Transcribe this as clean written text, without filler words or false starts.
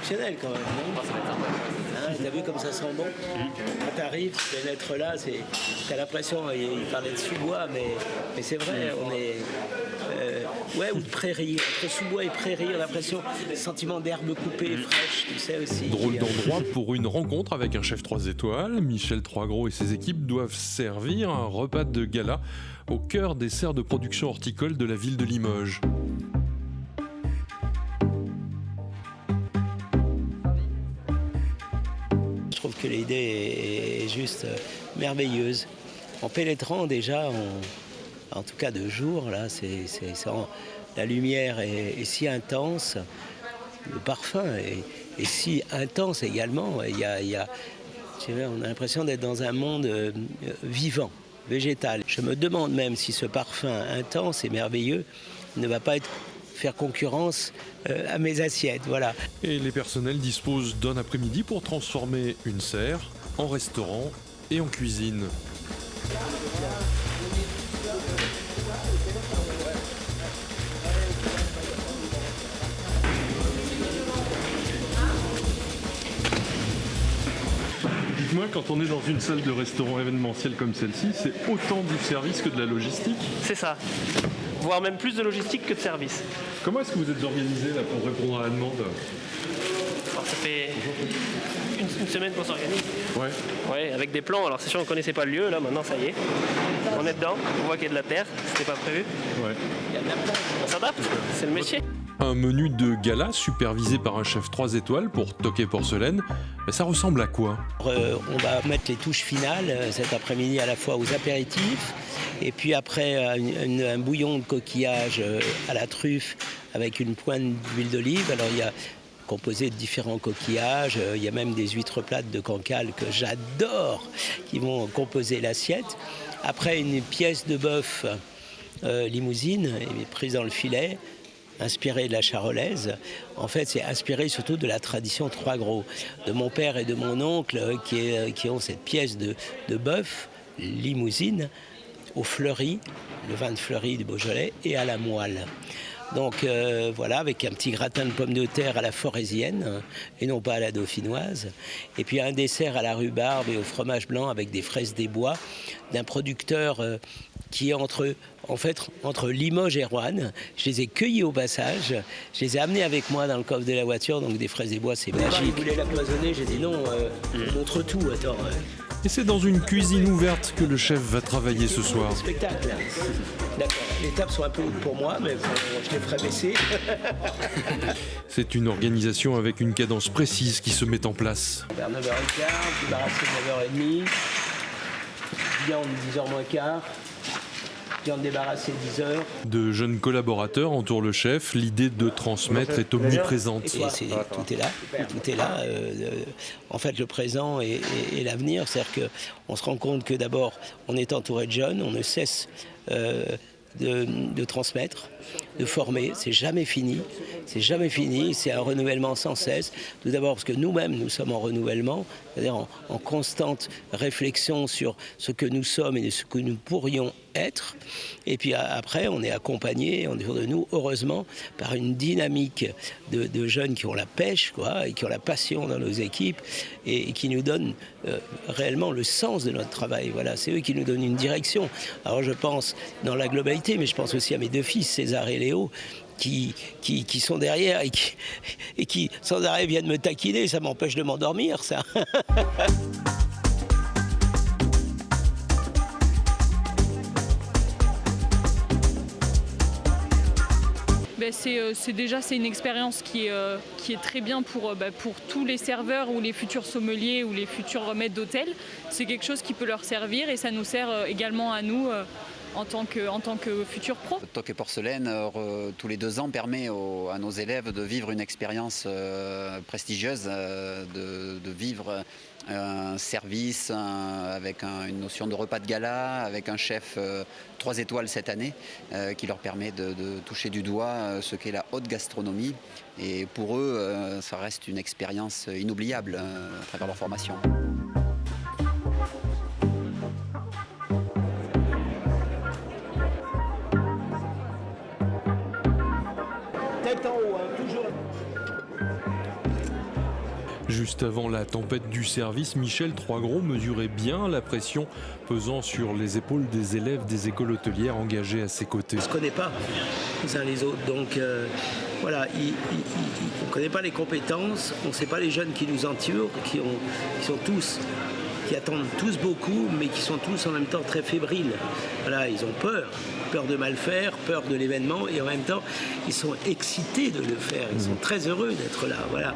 exceptionnel quand même, non? Ça va être sympa. Hein, t'as vu comme ça sent bon? Quand t'arrives, tu pénètres là, t'as l'impression, il parlait de sous-bois, mais c'est vrai, on est... ou de prairie, entre sous-bois et prairie, on a l'impression, sentiment d'herbe coupée, fraîche, tu sais aussi. Drôle d'endroit pour une rencontre avec un chef 3 étoiles. Michel Troisgros et ses équipes doivent servir un repas de gala au cœur des serres de production horticole de la ville de Limoges. Je trouve que l'idée est juste merveilleuse. En pénétrant déjà, en tout cas de jour, là, la lumière est si intense, le parfum est si intense également. On a l'impression d'être dans un monde vivant, végétal. Je me demande même si ce parfum intense et merveilleux ne va pas faire concurrence à mes assiettes. Voilà. Et les personnels disposent d'un après-midi pour transformer une serre en restaurant et en cuisine. Dites-moi, quand on est dans une salle de restaurant événementiel comme celle-ci, c'est autant du service que de la logistique? C'est ça, voire même plus de logistique que de service. Comment est-ce que vous êtes organisé là, pour répondre à la demande? Alors, ça fait une semaine qu'on s'organise. Ouais, avec des plans. Alors c'est sûr, on ne connaissait pas le lieu, là maintenant ça y est. On est dedans, on voit qu'il y a de la terre, c'était pas prévu. ouais. On s'adapte, c'est le métier. Un menu de gala supervisé par un chef 3 étoiles pour Tocqué Porcelaine, ça ressemble à quoi? On va mettre les touches finales cet après-midi à la fois aux apéritifs et puis après un bouillon de coquillage à la truffe avec une pointe d'huile d'olive. Alors il y a composé de différents coquillages, il y a même des huîtres plates de Cancale que j'adore qui vont composer l'assiette. Après une pièce de bœuf limousine prise dans le filet, inspiré de la charolaise. En fait, c'est inspiré surtout de la tradition Troisgros, de mon père et de mon oncle qui ont cette pièce de bœuf limousine au fleuri, le vin de Fleury du Beaujolais, et à la moelle. Donc voilà, avec un petit gratin de pommes de terre à la forésienne et non pas à la dauphinoise. Et puis un dessert à la rhubarbe et au fromage blanc avec des fraises des bois d'un producteur qui est entre Limoges et Roanne. Je les ai cueillis au passage, je les ai amenés avec moi dans le coffre de la voiture, donc des fraises des bois, c'est magique. Il voulait la cloisonner, j'ai dit non, montre tout, attends. Et c'est dans une cuisine ouverte que le chef va travailler ce soir. Spectacle. D'accord. Les tables sont un peu hautes pour moi, mais je les ferai baisser. C'est une organisation avec une cadence précise qui se met en place. Vers 9h15, puis barrasser 9h30, viande 10h moins quart, viande débarrassée 10h. De jeunes collaborateurs entourent le chef, l'idée de transmettre est omniprésente. Tout est là. En fait, le présent et l'avenir, c'est-à-dire qu'on se rend compte que d'abord, on est entouré de jeunes, on ne cesse de transmettre, de former, c'est jamais fini, c'est un renouvellement sans cesse. Tout d'abord parce que nous-mêmes, nous sommes en renouvellement, c'est-à-dire en constante réflexion sur ce que nous sommes et ce que nous pourrions être. Et puis après, on est accompagné, autour de nous, heureusement, par une dynamique de jeunes qui ont la pêche, et qui ont la passion dans nos équipes et qui nous donnent réellement le sens de notre travail. Voilà, c'est eux qui nous donnent une direction. Alors je pense dans la globalité, mais je pense aussi à mes deux fils, César et Léo, qui sont derrière et qui sans arrêt viennent me taquiner. Ça m'empêche de m'endormir, ça. C'est une expérience qui est très bien pour tous les serveurs ou les futurs sommeliers ou les futurs maîtres d'hôtel. C'est quelque chose qui peut leur servir et ça nous sert également à nous en tant que futurs pros. Tocqué Porcelaine, tous les 2 ans, permet à nos élèves de vivre une expérience prestigieuse, de vivre un service avec une notion de repas de gala, avec un chef 3 étoiles cette année, qui leur permet de toucher du doigt ce qu'est la haute gastronomie. Et pour eux, ça reste une expérience inoubliable à travers leur formation. Tête en haut, toujours. Juste avant la tempête du service, Michel Troisgros mesurait bien la pression pesant sur les épaules des élèves des écoles hôtelières engagées à ses côtés. On ne se connaît pas les uns les autres, donc voilà, on ne connaît pas les compétences, on ne sait pas les jeunes qui nous entourent, qui attendent tous beaucoup, mais qui sont tous en même temps très fébriles. Voilà, ils ont peur de mal faire, peur de l'événement, et en même temps, ils sont excités de le faire, ils sont très heureux d'être là. Voilà.